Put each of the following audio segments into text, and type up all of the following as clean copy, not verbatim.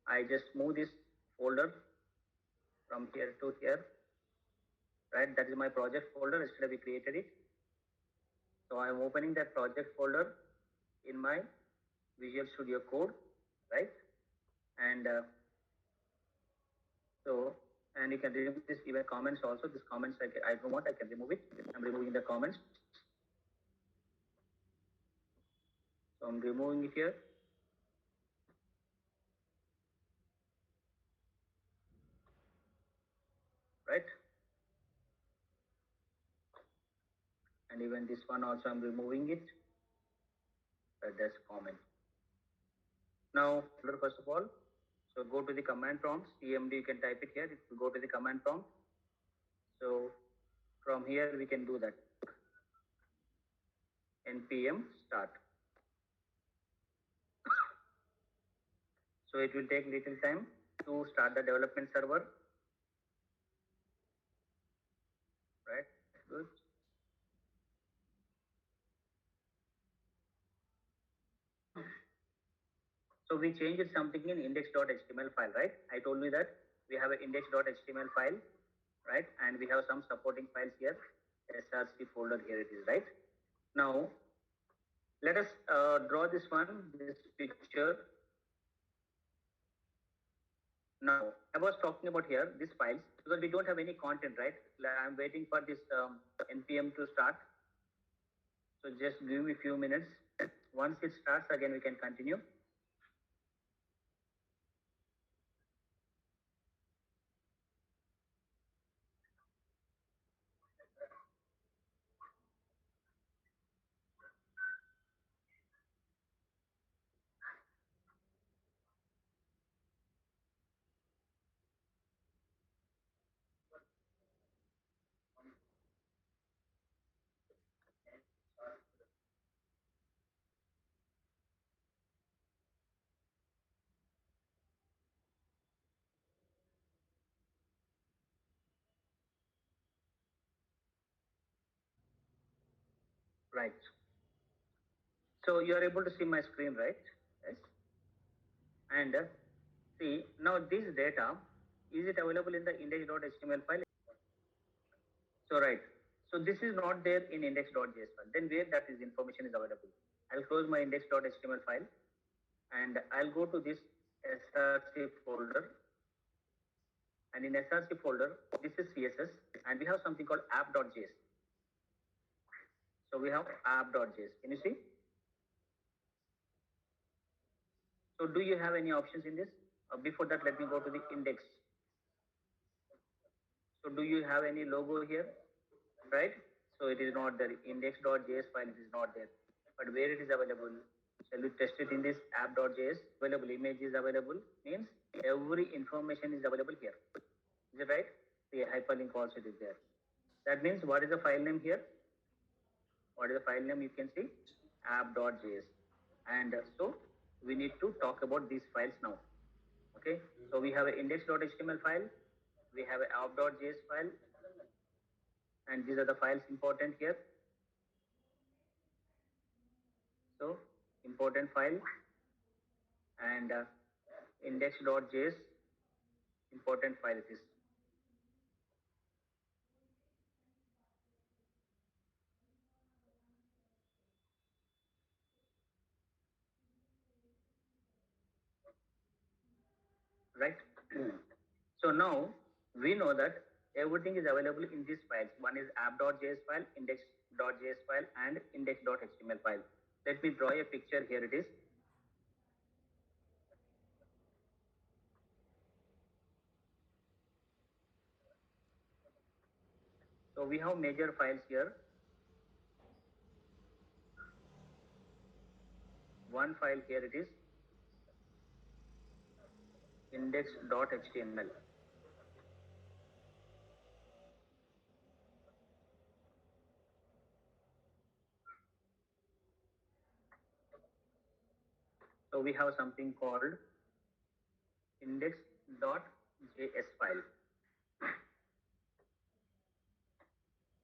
I just move this folder from here to here, right? That is my project folder. Yesterday we created it. So I'm opening that project folder in my Visual Studio Code, right? And and you can remove this even comments also. This comments I don't want, I can remove it. I'm removing the comments. So I'm removing it here. Right? And even this one also I'm removing it. That's comment. Now, first of all, so go to the command prompt, cmd, you can type it here. It will go to the command prompt. So from here we can do that. npm start. So it will take little time to start the development server. Right? Good. So we changed something in index.html file, right? I told you that we have an index.html file, right? And we have some supporting files here. src folder here it is, right? Now, let us draw this one, this picture. Now, I was talking about here, these files, because we don't have any content, right? I'm waiting for this npm to start. So just give me a few minutes. Once it starts, again we can continue. Right. So you are able to see my screen, right? Yes. And see, now this data, is it available in the index.html file? So right. So this is not there in index.js file. Then where that is information is available? I'll close my index.html file and I'll go to this src folder. And in src folder, this is CSS and we have something called app.js. So we have app.js. Can you see? So do you have any options in this? Before that, let me go to the index. So do you have any logo here? Right? So it is not there. Index.js file is not there. But where it is available? Shall we test it in this app.js? Available image is available. Means every information is available here. Is it right? The hyperlink also is there. That means what is the file name here? What is the file name? You can see app.js. And so we need to talk about these files now. Okay. So we have an index.html file. We have an app.js file. And these are the files important here. So important file and index.js important file it is. Right? So now we know that everything is available in these files. One is app.js file, index.js file, and index.html file. Let me draw a picture. Here it is. So we have major files here. One file here it is, index.html. So we have something called index.js file.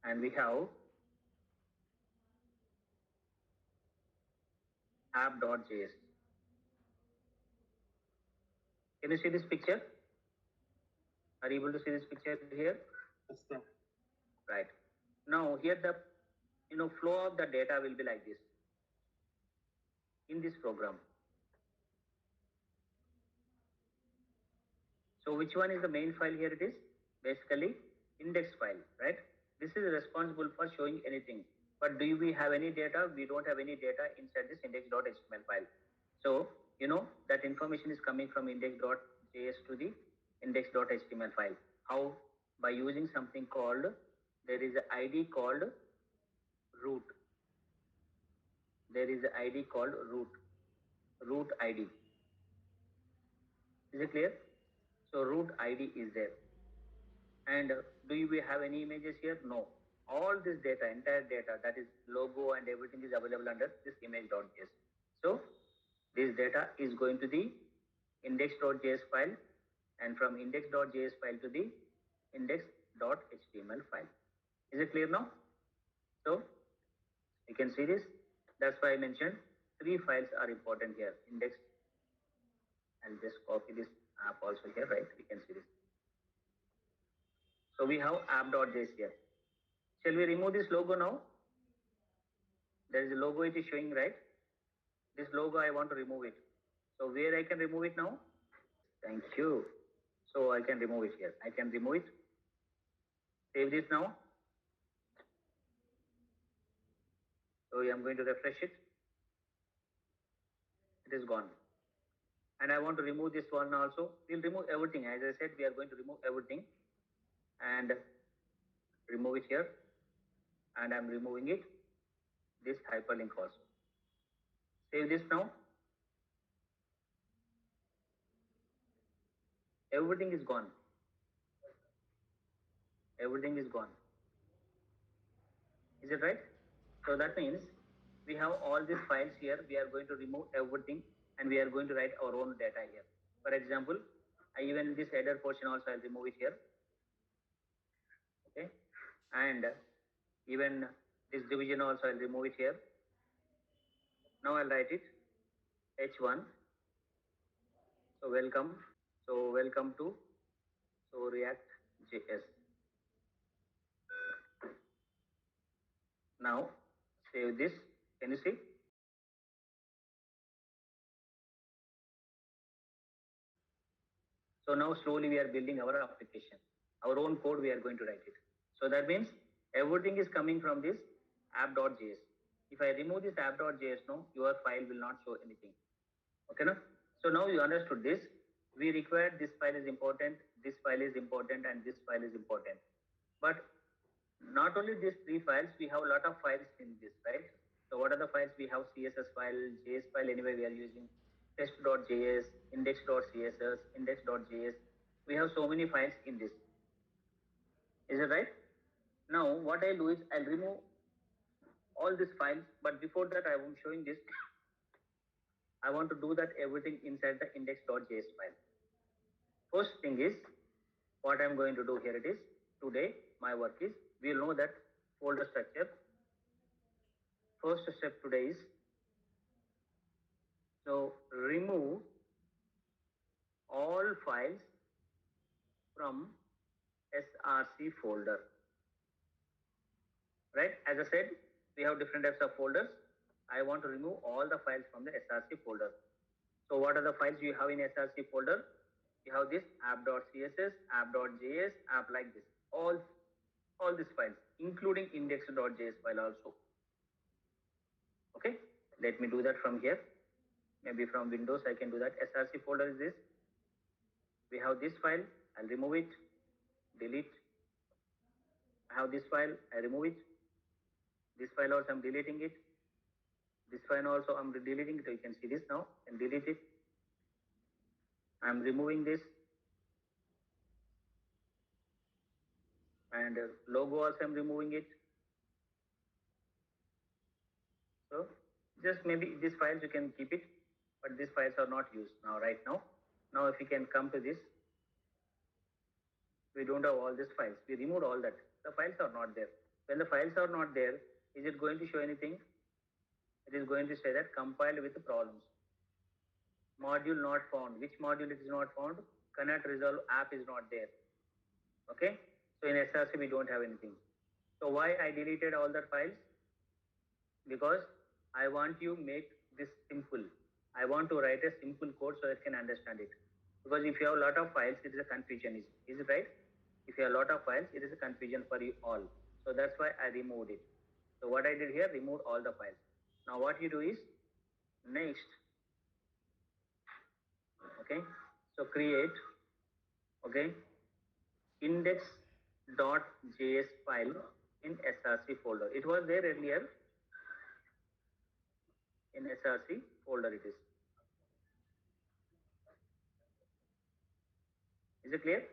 And we have app.js. Can you see this picture? Are you able to see this picture here? Yes, sir. Right. Now here the flow of the data will be like this in this program. So which one is the main file here? It is basically index file, right? This is responsible for showing anything. But do we have any data? We don't have any data inside this index.html file. So that information is coming from index.js to the index.html file. How? By using something called, there is an ID called root. There is an ID called root ID. Is it clear? So root ID is there. And do we have any images here? No. All this data, entire data, that is logo and everything is available under this image.js. So this data is going to the index.js file, and from index.js file to the index.html file. Is it clear now? So you can see this. That's why I mentioned 3 files are important here. Index. I'll just copy this app also here, right? We can see this. So we have app.js here. Shall we remove this logo now? There is a logo it is showing, right? This logo I want to remove it. So where I can remove it now? Thank you. So I can remove it here. I can remove it. Save this now. So I'm going to refresh it. It is gone. And I want to remove this one also. We'll remove everything. As I said, we are going to remove everything and remove it here. And I'm removing it. This hyperlink also. Save this now. Everything is gone. Everything is gone. Is it right? So that means we have all these files here. We are going to remove everything and we are going to write our own data here. For example, even this header portion also I'll remove it here. Okay. And even this division also I'll remove it here. Now I'll write it H1. So welcome. So welcome to ReactJS. Now save this. Can you see? So now slowly we are building our application. Our own code we are going to write it. So that means everything is coming from this app.js. If I remove this app.js now, your file will not show anything. Okay, no? So now you understood this. We require this file is important, this file is important, and this file is important. But not only these 3 files, we have a lot of files in this, right? So what are the files? We have CSS file, JS file, anyway we are using test.js, index.css, index.js. We have so many files in this. Is it right? Now what I'll do is I'll remove all these files, but before that I am showing this. I want to do that everything inside the index.js file. First thing is, what I'm going to do here it is, today my work is, we'll know that folder structure. First step today is, so remove all files from src folder. Right? As I said, we have different types of folders. I want to remove all the files from the src folder. So what are the files you have in src folder? You have this app.css, app.js, app like this. All these files, including index.js file also. Okay, let me do that from here. Maybe from Windows I can do that. src folder is this. We have this file, I'll remove it, delete. I have this file, I remove it. This file also I'm deleting it. This file also I'm deleting it. You can see this now and delete it. I'm removing this. And logo also I'm removing it. So just maybe these files you can keep it, but these files are not used now, right now. Now if you can come to this, we don't have all these files. We removed all that. The files are not there. When the files are not there, is it going to show anything? It is going to say that compiled with problems. module not found. Which module it is not found? Cannot resolve app is not there. Okay. So in SRC we don't have anything. So why I deleted all the files? Because I want you make this simple. I want to write a simple code so that you can understand it. Because if you have a lot of files, it is a confusion. Is it right? If you have a lot of files, it is a confusion for you all. So that's why I removed it. So what I did here, remove all the files. Now what you do is, next, okay, so create, okay, index.js file in src folder. It was there earlier in src folder it is. Is it clear?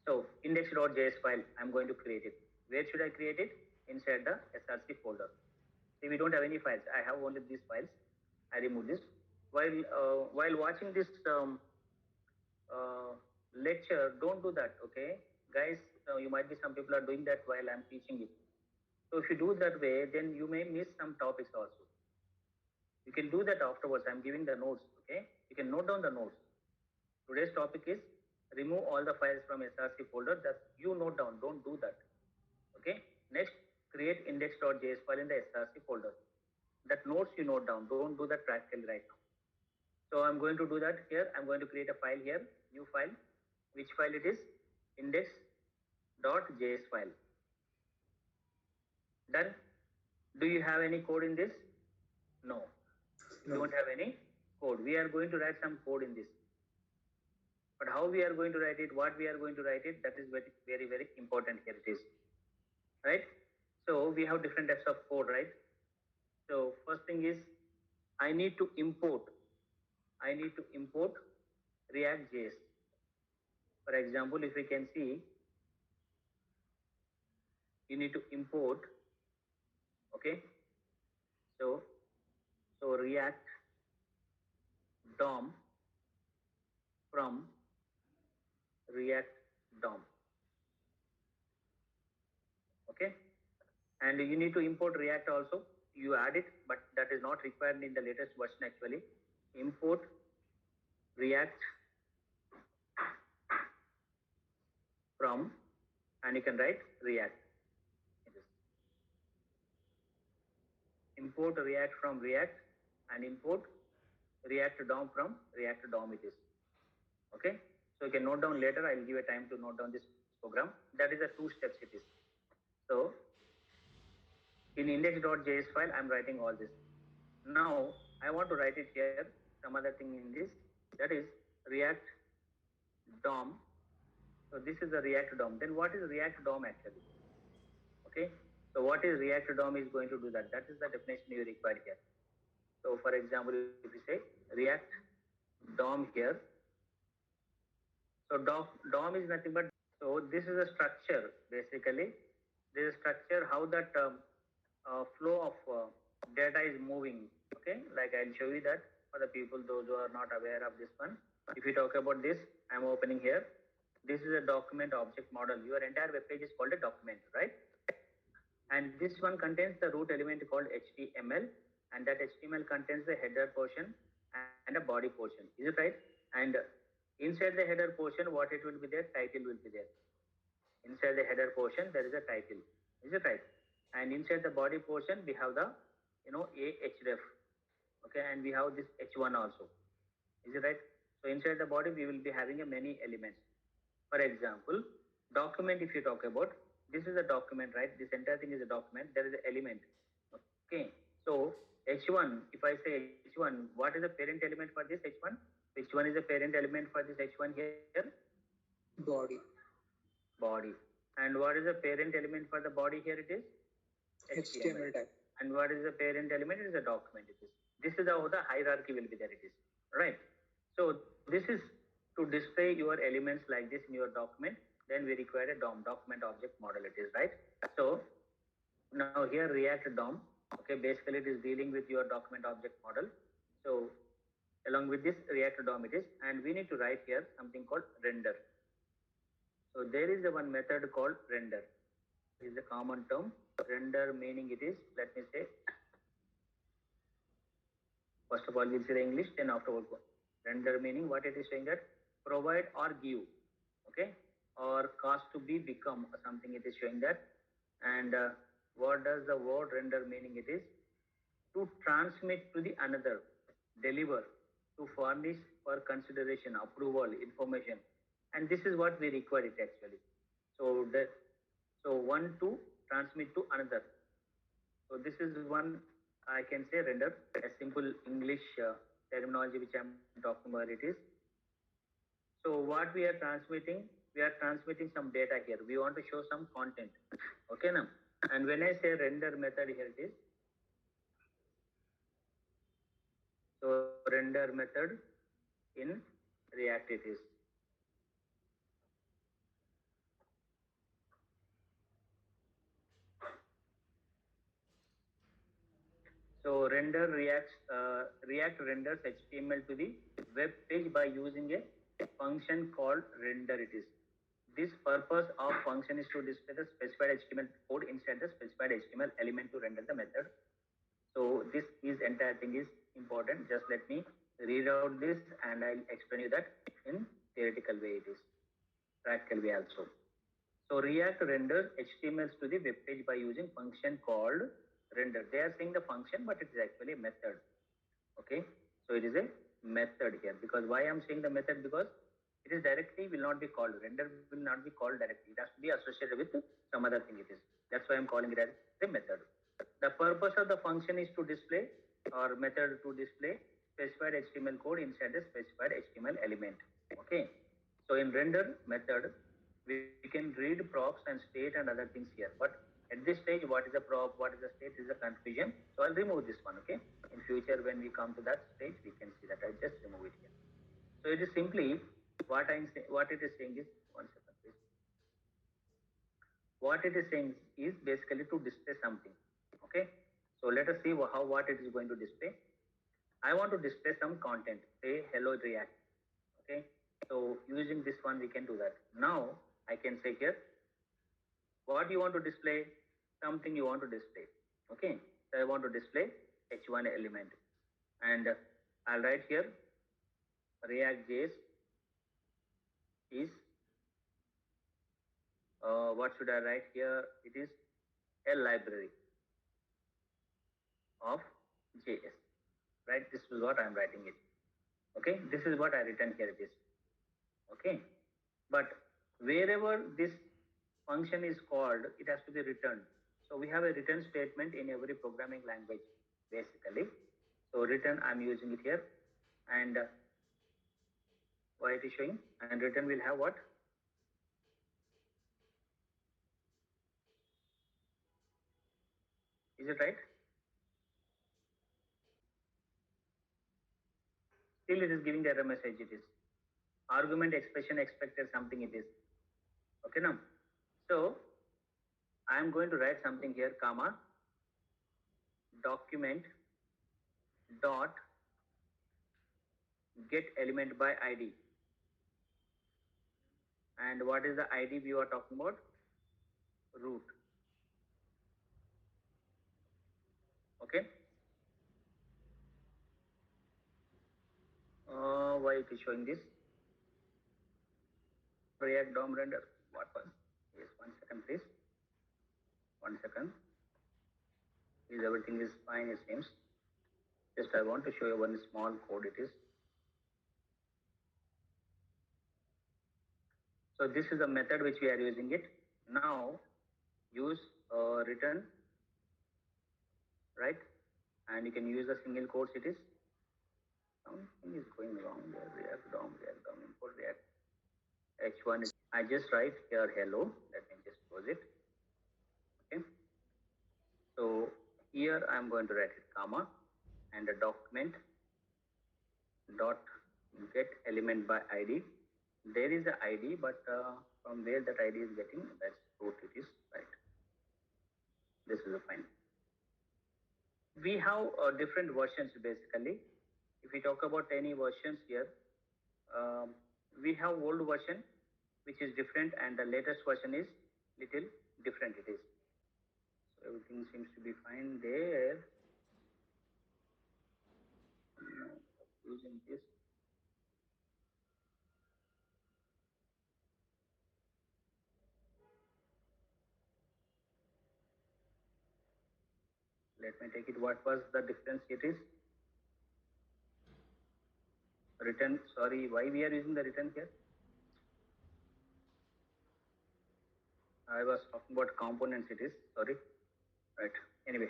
So index.js file, I'm going to create it. Where should I create it? Inside the src folder. See, we don't have any files. I have only these files. I remove this. While watching this uh, lecture, don't do that, okay? Guys, you might be some people are doing that while I'm teaching it. So if you do that way, then you may miss some topics also. You can do that afterwards. I'm giving the notes, okay? You can note down the notes. Today's topic is remove all the files from src folder. That you note down. Don't do that. Okay. Next, create index.js file in the src folder. That notes you note down. Don't do that practically right now. So I'm going to do that here. I'm going to create a file here, new file. Which file it is? Index.js file. Done. Do you have any code in this? No. You don't have any code. We are going to write some code in this. But how we are going to write it, what we are going to write it, that is very, very, very important here it is. Right? So we have different types of code, right? So first thing is, I need to import ReactJS. For example, if we can see, you need to import, okay? So React DOM from React DOM, okay? And you need to import React also. You add it, but that is not required in the latest version actually. Import React from, and you can write React. Import React from React and import React DOM from React DOM it is. Okay. So you can note down later. I'll give a time to note down this program. That is a 2 steps it is. So in index.js file, I'm writing all this. Now I want to write it here. Some other thing in this, that is React DOM. So this is the React DOM. Then what is React DOM actually? Okay. So what is React DOM is going to do that. That is the definition you require here. So for example, if you say React DOM here. So DOM is nothing but, so this is a structure basically. This is a structure how that flow of data is moving. Okay, like I'll show you that for the people, those who are not aware of this one. If you talk about this, I'm opening here. This is a document object model. Your entire web page is called a document, right? And this one contains the root element called HTML, and that HTML contains the header portion and a body portion. Is it right? And inside the header portion, what it will be there? Title will be there. Inside the header portion, there is a title. Is it right? And inside the body portion, we have the, ahref. Okay, and we have this h1 also. Is it right? So inside the body, we will be having a many elements. For example, document, if you talk about, this is a document, right? This entire thing is a document. There is an element. Okay. So h1, if I say h1, what is the parent element for this h1? Which one is the parent element for this h1 here? Body. Body. And what is the parent element for the body here? It is HTML tag. And what is the parent element? It is a document. It is. This is how the hierarchy will be there. It is right. So this is to display your elements like this in your document. Then we require a DOM, document object model. It is right. So now here React DOM. Okay, basically it is dealing with your document object model. So along with this React DOM it is, and we need to write here something called render. So there is a one method called render. This is a common term. render meaning it is, let me say, first of all we'll say the English, then afterward render meaning what it is saying that provide or give, okay, or cause to be become or something it is showing that. And what does the word render meaning it is? To transmit to the another, deliver, to furnish for consideration, approval, information, and this is what we require it actually. So that, so one to transmit to another. So this is one I can say render, a simple English terminology which I'm talking about it is. So what we are transmitting some data here. We want to show some content. Okay now. And when I say render method here it is. So render method in React it is. So React renders HTML to the web page by using a function called render it is. This purpose of function is to display the specified HTML code inside the specified HTML element to render the method. So this is entire thing is important. Just let me read out this and I'll explain you that in theoretical way it is, practical way also. So React renders HTMLs to the web page by using function called render. They are saying the function, but it is actually a method. Okay, so it is a method here. Because why I'm saying the method? Because it is directly will not be called. Render will not be called directly. It has to be associated with some other thing it is. That's why I'm calling it as a method. The purpose of the function is to display, or method to display, specified HTML code inside the specified HTML element. Okay, so in render method, we can read props and state and other things here. But at this stage, what is the prop, what is the state is a confusion. So I'll remove this one. Okay, in future when we come to that stage, we can see that. I'll just remove it here. So it is simply what what it is saying is, one second please. What it is saying is basically to display something. Okay, so let us see how what it is going to display. I want to display some content, say hello React. Okay, so using this one we can do that. Now I can say here what you want to display, something you want to display. Okay, so I want to display h1 element, and I'll write here ReactJS is what should I write here? It is a library of JS, right? This is what I'm writing it. Okay, this is what I written here it is. Okay, but wherever this function is called, it has to be returned. So we have a return statement in every programming language basically. So return I'm using it here, and why it is showing, and return will have what? Is it right? Still it is giving the error message it is. Argument expression expected something it is. Okay now. So I am going to write something here, comma, document dot get element by ID. And what is the ID we are talking about? Root. Okay. Why it is showing this? React DOM render. What was? Yes, 1 second, please. 1 second. Is everything is fine? It seems. Just I want to show you one small code. It is. So this is a method which we are using it. Now use return, right? And you can use a single quotes. It is. Something is going wrong there. React DOM, import React H1. I just write here hello. Let me just close it. Okay. So here I am going to write it comma and a document dot get element by ID. There is a ID, but from where that ID is getting, that's root it is, right? This is a fine. We have different versions basically. If we talk about any versions here, we have old version which is different, and the latest version is little different it is. So everything seems to be fine there. Using this. Let me take it. What was the difference? It is written. Sorry, why we are using the written here? I was talking about components. It is sorry. Right. Anyway.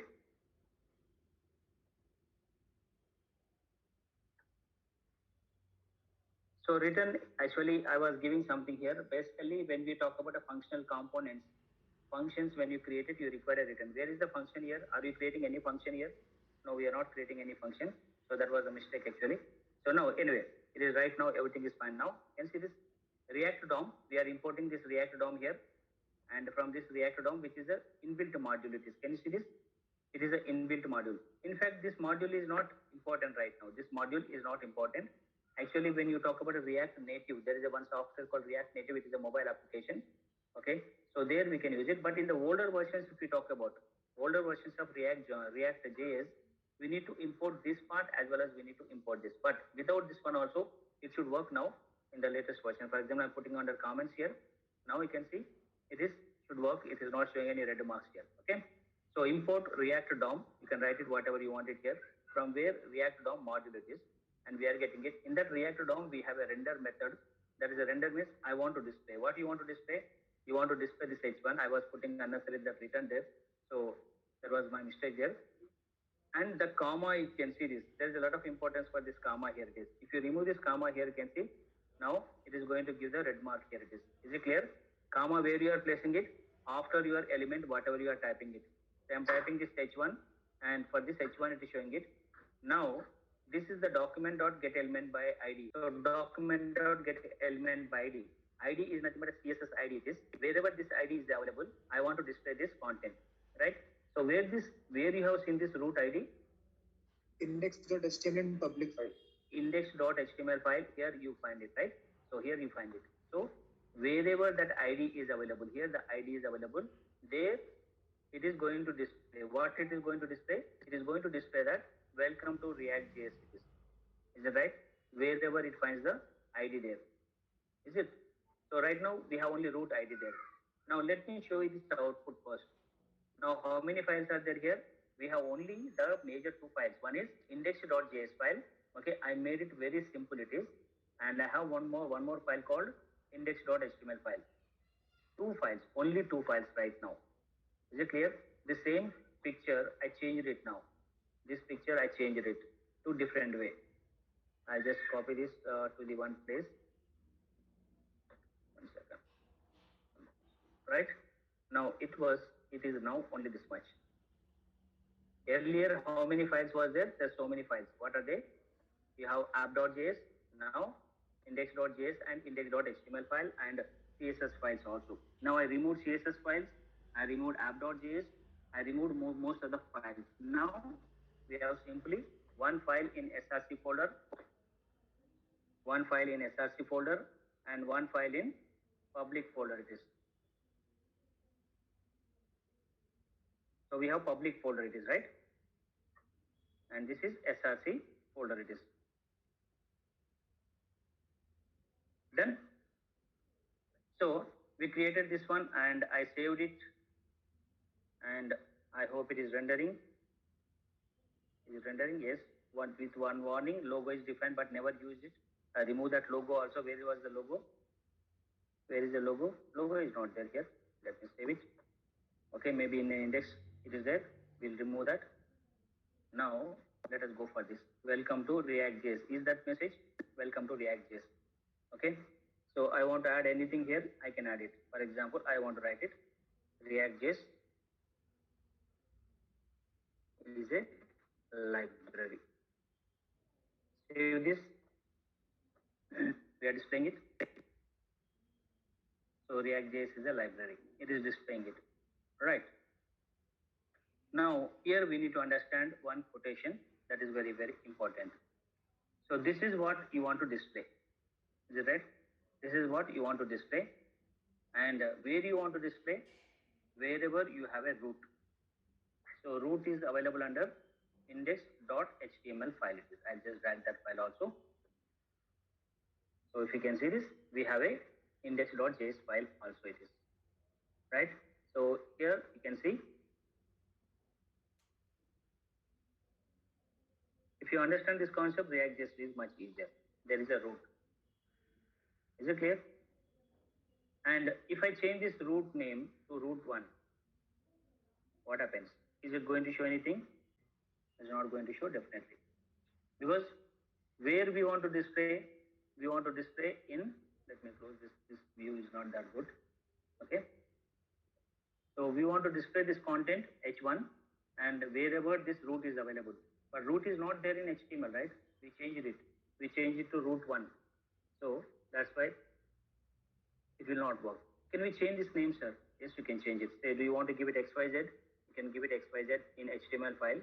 So written, actually, I was giving something here. Basically, when we talk about a functional components, functions, when you create it, you require a written. Where is the function here? Are you creating any function here? No, we are not creating any function. So that was a mistake actually. So now, anyway, it is right now, everything is fine now. Can see this React DOM. We are importing this React DOM here. And from this React DOM, which is a inbuilt module, it is. Can you see this? It is an inbuilt module. In fact, this module is not important right now. This module is not important. Actually, when you talk about a React Native, there is a one software called React Native. It is a mobile application. Okay, so there we can use it. But in the older versions, if we talk about older versions of React.js, we need to import this part as well as we need to import this. But without this one also, it should work now in the latest version. For example, I'm putting under comments here. Now you can see it is should work. It is not showing any red marks here. Okay. So import React DOM. You can write it whatever you want it here. From where React DOM module it is, and we are getting it. In that React DOM, we have a render method. That is a render means I want to display. What you want to display? You want to display this H1. I was putting unnecessarily that return there. So that was my mistake there. And the comma, you can see this. There is a lot of importance for this comma here. It is. If you remove this comma here, you can see now it is going to give the red mark here. It is. Is it clear? Comma where you are placing it after your element, whatever you are typing it. So I am typing this H1, and for this H1 it is showing it. Now this is the document.getElement by ID. So document.getElement by ID. ID is nothing but a CSS ID. It is wherever this ID is available, I want to display this content, right? So where you have seen this root ID? Index.html public file. Index.html file, here you find it, right? So here you find it. So wherever that ID is available, here the ID is available, there it is going to display. What it is going to display? It is going to display that welcome to ReactJS. Is it right? Wherever it finds the ID there. Is it? So right now we have only root ID there. Now let me show you this output first. Now how many files are there here? We have only the major two files. One is index.js file. Okay, I made it very simple it is. And I have one more file called index.html file. Two files, only two files right now. Is it clear? The same picture, I changed it now. This picture, I changed it to different way. I just copy this to the one place. 1 second. Right? Now it is now only this much. Earlier, how many files was there? There's so many files. What are they? You have app.js, now index.js and index.html file and CSS files also. Now I removed CSS files, I removed app.js, I removed most of the files. Now we have simply one file in src folder, and one file in public folder it is. So we have public folder it is, right? And this is src folder it is. Done. So we created this one and I saved it, and I hope it is rendering. It is rendering, yes. With one warning, logo is different but never use it. Remove that logo also. Where was the logo? Where is the logo? Logo is not there here. Let me save it. Okay, maybe in the index it is there. We'll remove that. Now let us go for this. Welcome to ReactJS. Is that message? Welcome to ReactJS. Okay. So I want to add anything here, I can add it. For example, I want to write it ReactJS is a library. Save this. We are displaying it. So ReactJS is a library. It is displaying it. Right. Now here we need to understand one quotation that is very, very important. So this is what you want to display. Is it right? This is what you want to display. And where you want to display? Wherever you have a root. So root is available under index.html file. It is. I'll just drag that file also. So if you can see this, we have a index.js file also it is, right? So here you can see, if you understand this concept, ReactJS is much easier. There is a root. Is it clear? And if I change this root name to root1, what happens? Is it going to show anything? It's not going to show, definitely. Because where we want to display in, let me close this view is not that good. Okay. So we want to display this content h1 and wherever this root is available. But root is not there in HTML, right? We changed it. We changed it to root1. So that's why it will not work. Can we change this name, sir? Yes, you can change it. Say, do you want to give it XYZ? You can give it XYZ in HTML file.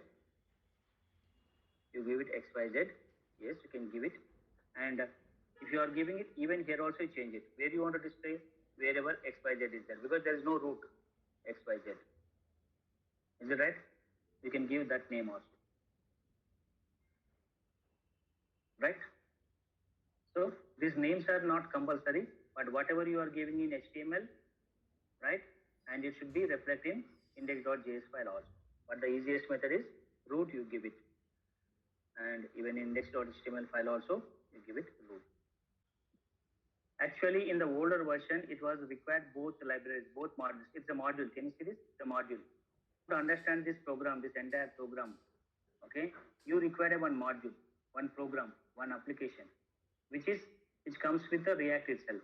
You give it XYZ. Yes, you can give it. And if you are giving it, even here also change it. Where you want to display? Wherever XYZ is there. Because there is no root XYZ. Is it right? You can give that name also. Right? So these names are not compulsory, but whatever you are giving in HTML, right? And it should be reflected in index.js file also. But the easiest method is root, you give it. And even index.html file also, you give it root. Actually, in the older version, it was required both libraries, both modules. It's a module. Can you see this? It's a module. To understand this program, this entire program, okay, you require one module, one program, one application, which comes with the React itself.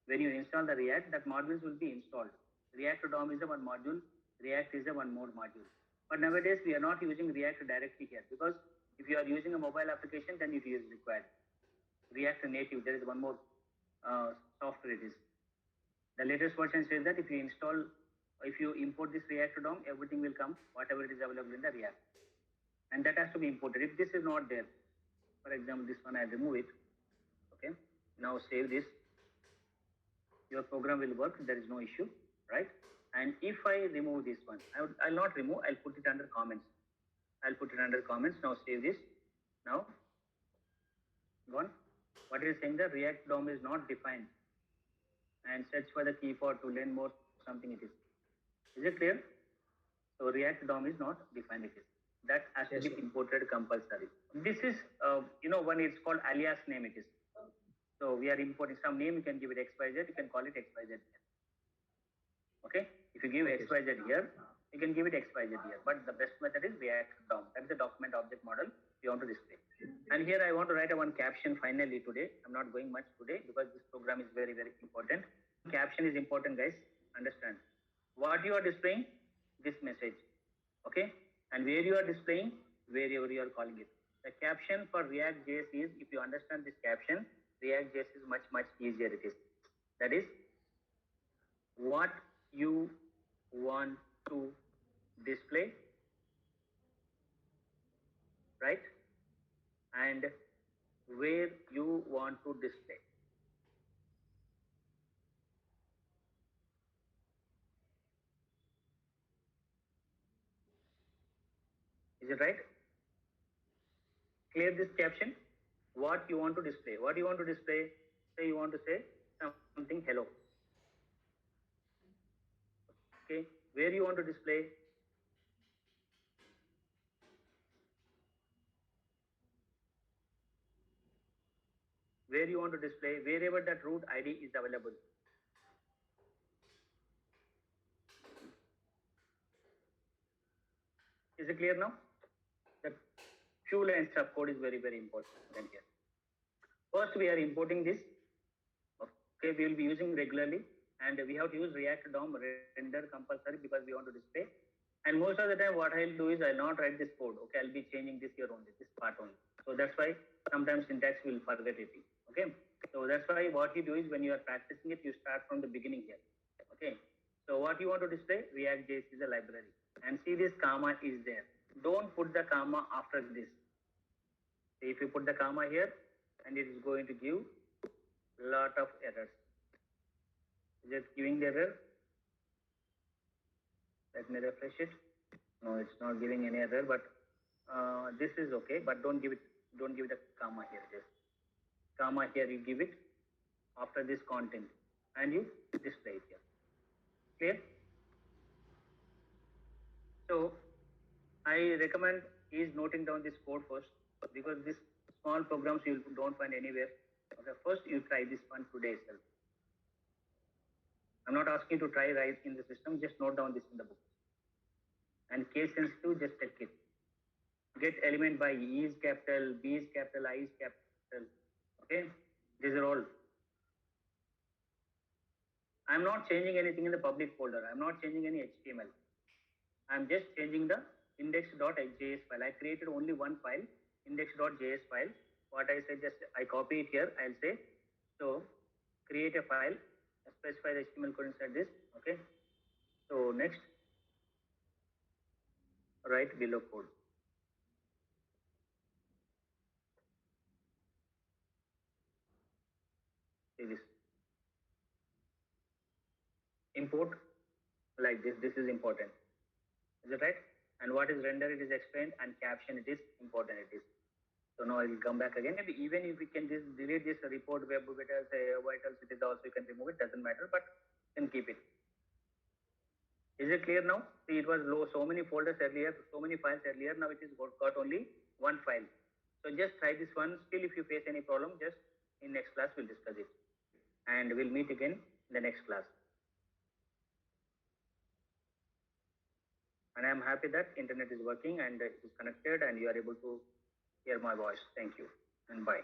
When you install the React, that modules will be installed. React DOM is a one module, React is a one more module. But nowadays we are not using React directly here, because if you are using a mobile application, then it is required. React native, there is one more software it is. The latest version says that if you import this React DOM, everything will come, whatever it is available in the React. And that has to be imported. If this is not there, for example, this one I remove it. Okay. Now save this. Your program will work. There is no issue, right? And if I remove this one, I'll not remove. I'll put it under comments. I'll put it under comments. Now save this. Now, gone. What is saying? The React DOM is not defined. And search for the keyboard to learn more. Something it is. Is it clear? So React DOM is not defined. It is. That has to be imported compulsory. This is, one it's called alias name. It is. So we are importing some name. You can give it XYZ. You can call it XYZ. Okay. If you give XYZ here, you can give it XYZ here. But the best method is React DOM. That is the document object model you want to display. And here I want to write one caption finally today. I'm not going much today because this program is very, very important. Caption is important, guys. Understand. What you are displaying, this message. Okay. And where you are displaying, wherever you are calling it. The caption for ReactJS is, if you understand this caption, ReactJS is much, much easier it is. That is, what you want to display, right? And where you want to display. Is it right? Clear this caption. What you want to display. What you want to display? Say you want to say something hello. Okay. Where you want to display? Where you want to display? Wherever that root ID is available. Is it clear now? The few lines of code is very, very important here. First, we are importing this. Okay, we will be using regularly, and we have to use React DOM render compulsory because we want to display. And most of the time, what I'll do is I'll not write this code. Okay, I'll be changing this here only, this part only. So that's why sometimes syntax will forget it. Okay, so that's why what you do is when you are practicing it, you start from the beginning here. Okay, so what you want to display, ReactJS is a library, and see this comma is there. Don't put the comma after this. See, if you put the comma here, and it is going to give lot of errors. Is it giving the error? Let me refresh it. No, it's not giving any error, but this is okay. But don't give it a comma here. Just comma here. You give it after this content, and you display it here. Clear? So I recommend is noting down this code first, because this small programs you don't find anywhere. Okay, first you try this one today itself. I'm not asking you to try right in the system. Just note down this in the book. And case sensitive, just check it. Get element by E is capital, B is capital, I is capital. Okay, these are all. I'm not changing anything in the public folder. I'm not changing any HTML. I'm just changing the index.js file. I created only one file, index.js file. What I said, just I copy it here. I'll say, so create a file, specify the HTML code inside this. Okay. So next, write below code. See this. Import like this. This is important. Is it right? And what is render? It is explained, and caption it is important. It is. So now I will come back again. Maybe even if we can just delete this report web vitals, vitals, it is also you can remove it. Doesn't matter, but you can keep it. Is it clear now? See, it was low, so many folders earlier, so many files earlier. Now it is got only one file. So just try this one. Still, if you face any problem, just in next class we'll discuss it, and we'll meet again in the next class. And I'm happy that internet is working and it is connected and you are able to hear my voice. Thank you and bye.